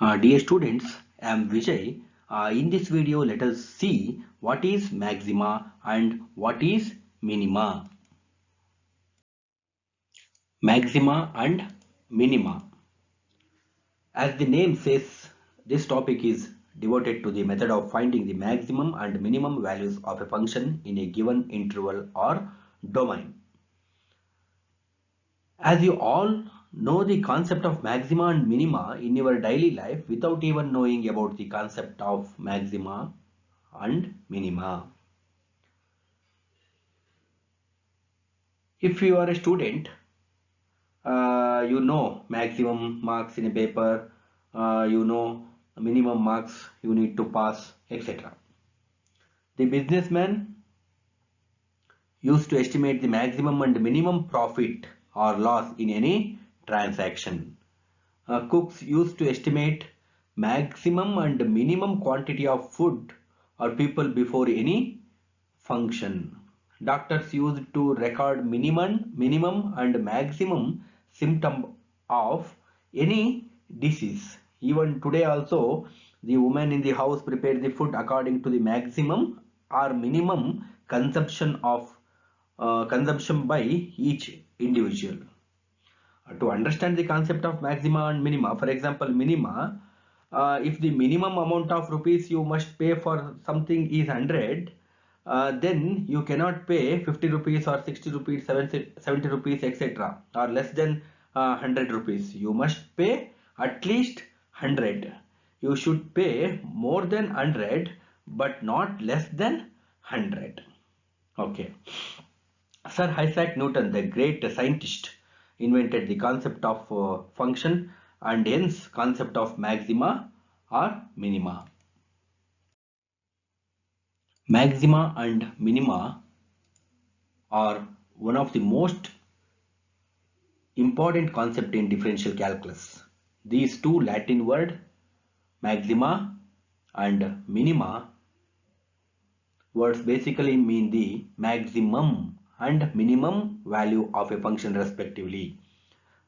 Dear students, I am Vijay. In this video, let us see what is maxima and what is minima. Maxima and minima. As the name says, this topic is devoted to the method of finding the maximum and minimum values of a function in a given interval or domain. As you all know the concept of maxima and minima in your daily life without even knowing about the concept of maxima and minima. If you are a student, you know maximum marks in a paper, you know minimum marks you need to pass, etc. The businessman used to estimate the maximum and minimum profit or loss in any transaction. Cooks used to estimate maximum and minimum quantity of food or people before any function. Doctors used to record minimum and maximum symptom of any disease. Even today also, the woman in the house prepare the food according to the maximum or minimum consumption by each individual. To understand the concept of maxima and minima, for example, minima, if the minimum amount of rupees you must pay for something is 100, then you cannot pay 50 rupees or 60 rupees, 70 rupees, etc. or less than 100 rupees. You must pay at least 100. You should pay more than 100 but not less than 100. Okay. Sir Isaac Newton, the great scientist, invented the concept of function and hence concept of maxima or minima. Maxima and minima are one of the most important concept in differential calculus. These two Latin word maxima and minima words basically mean the maximum and minimum value of a function respectively.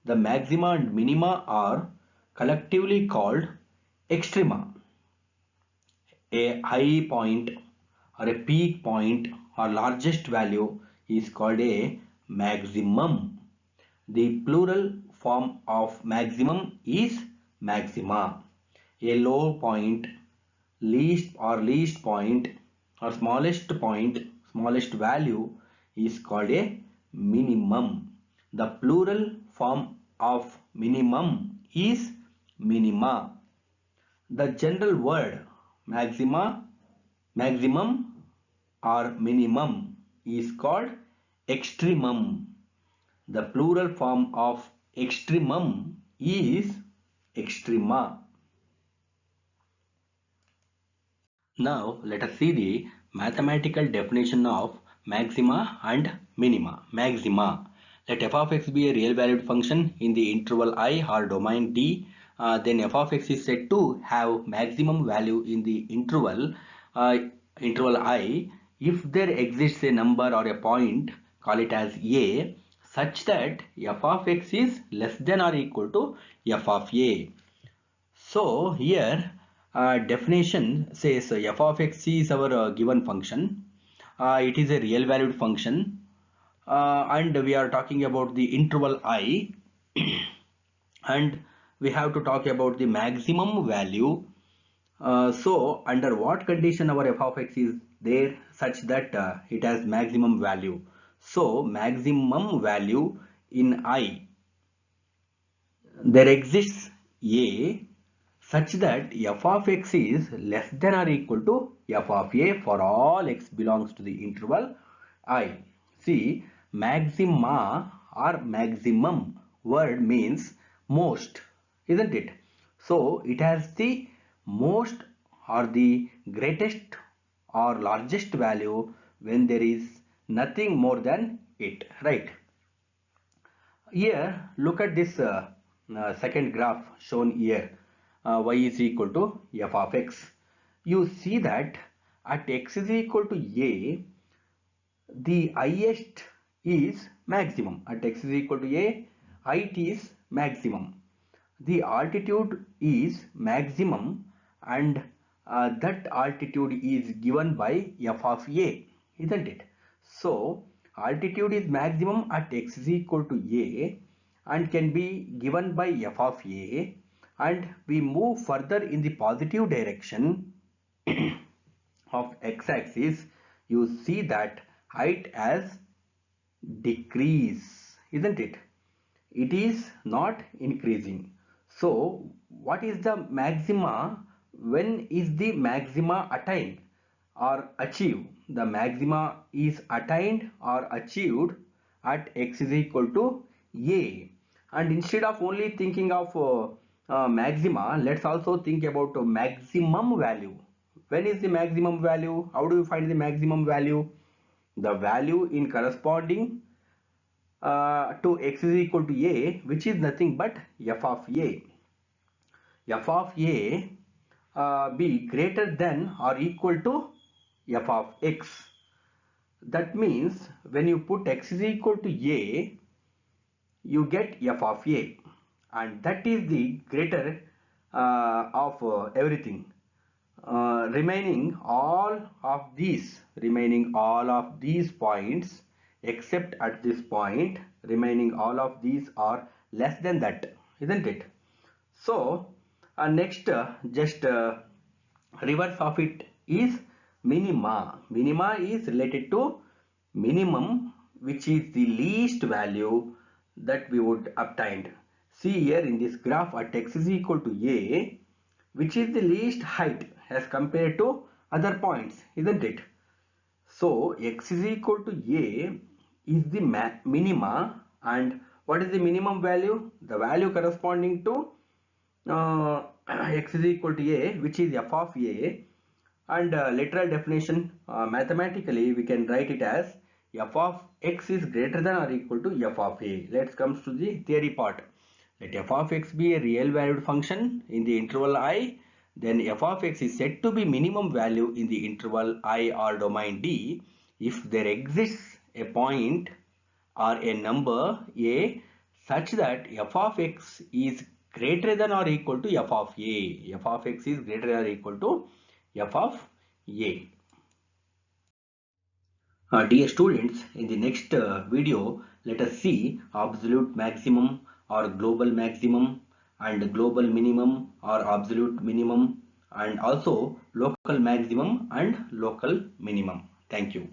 The maxima and minima are collectively called extrema. A high point or a peak point or largest value is called a maximum. The plural form of maximum is maxima. A low point, least point or smallest point, smallest value is called a minimum. The plural form of minimum is minima. The general word maximum or minimum is called extremum. The plural form of extremum is extrema. Now let us see the mathematical definition of maxima and minima. Maxima. Let f of x be a real valued function in the interval I or domain D. Then f of x is said to have maximum value in the uh, interval I if there exists a number or a point, call it as a, such that f of x is less than or equal to f of a. So here definition says f of x is our given function. It is a real valued function and we are talking about the interval I and we have to talk about the maximum value. So under what condition our f of x is there such that it has maximum value. So maximum value in I, there exists a such that f of x is less than or equal to f of a for all x belongs to the interval I. See, maxima or maximum word means most, isn't it? So it has the most or the greatest or largest value when there is nothing more than it, right? Here, look at this second graph shown here. Y is equal to f of x. You see that at x is equal to a, the highest is maximum. At x is equal to a, height is maximum. The altitude is maximum, and that altitude is given by f of a, isn't it? So altitude is maximum at x is equal to a and can be given by f of a, and we move further in the positive direction of x-axis. You see that height has decrease, isn't it? It is not increasing. So what is the maxima? When is the maxima attained or achieved? The maxima is attained or achieved at x is equal to a. And instead of only thinking of maxima, let's also think about maximum value. When is the maximum value? How do you find the maximum value? The value in corresponding to x is equal to a, which is nothing but f of a. F of a be greater than or equal to f of x. That means when you put x is equal to a, you get f of a, and that is the greater of everything. Remaining all of these points except at this point, remaining all of these are less than that, isn't it? So next, just reverse of it is minima. Minima is related to minimum, which is the least value that we would obtained. See here in this graph, at x is equal to a, which is the least height as compared to other points, isn't it? So x is equal to a is the minima, and what is the minimum value? The value corresponding to x is equal to a, which is f of a, and literal definition, mathematically we can write it as f of x is greater than or equal to f of a. Let's come to the theory part. Let f of x be a real valued function in the interval I, then f of x is said to be minimum value in the interval I or domain D if there exists a point or a number a such that f of x is greater than or equal to f of a. F of x is greater than or equal to f of a. Dear students, in the next video, let us see absolute maximum or global maximum, and global minimum or absolute minimum, and also local maximum and local minimum. Thank you.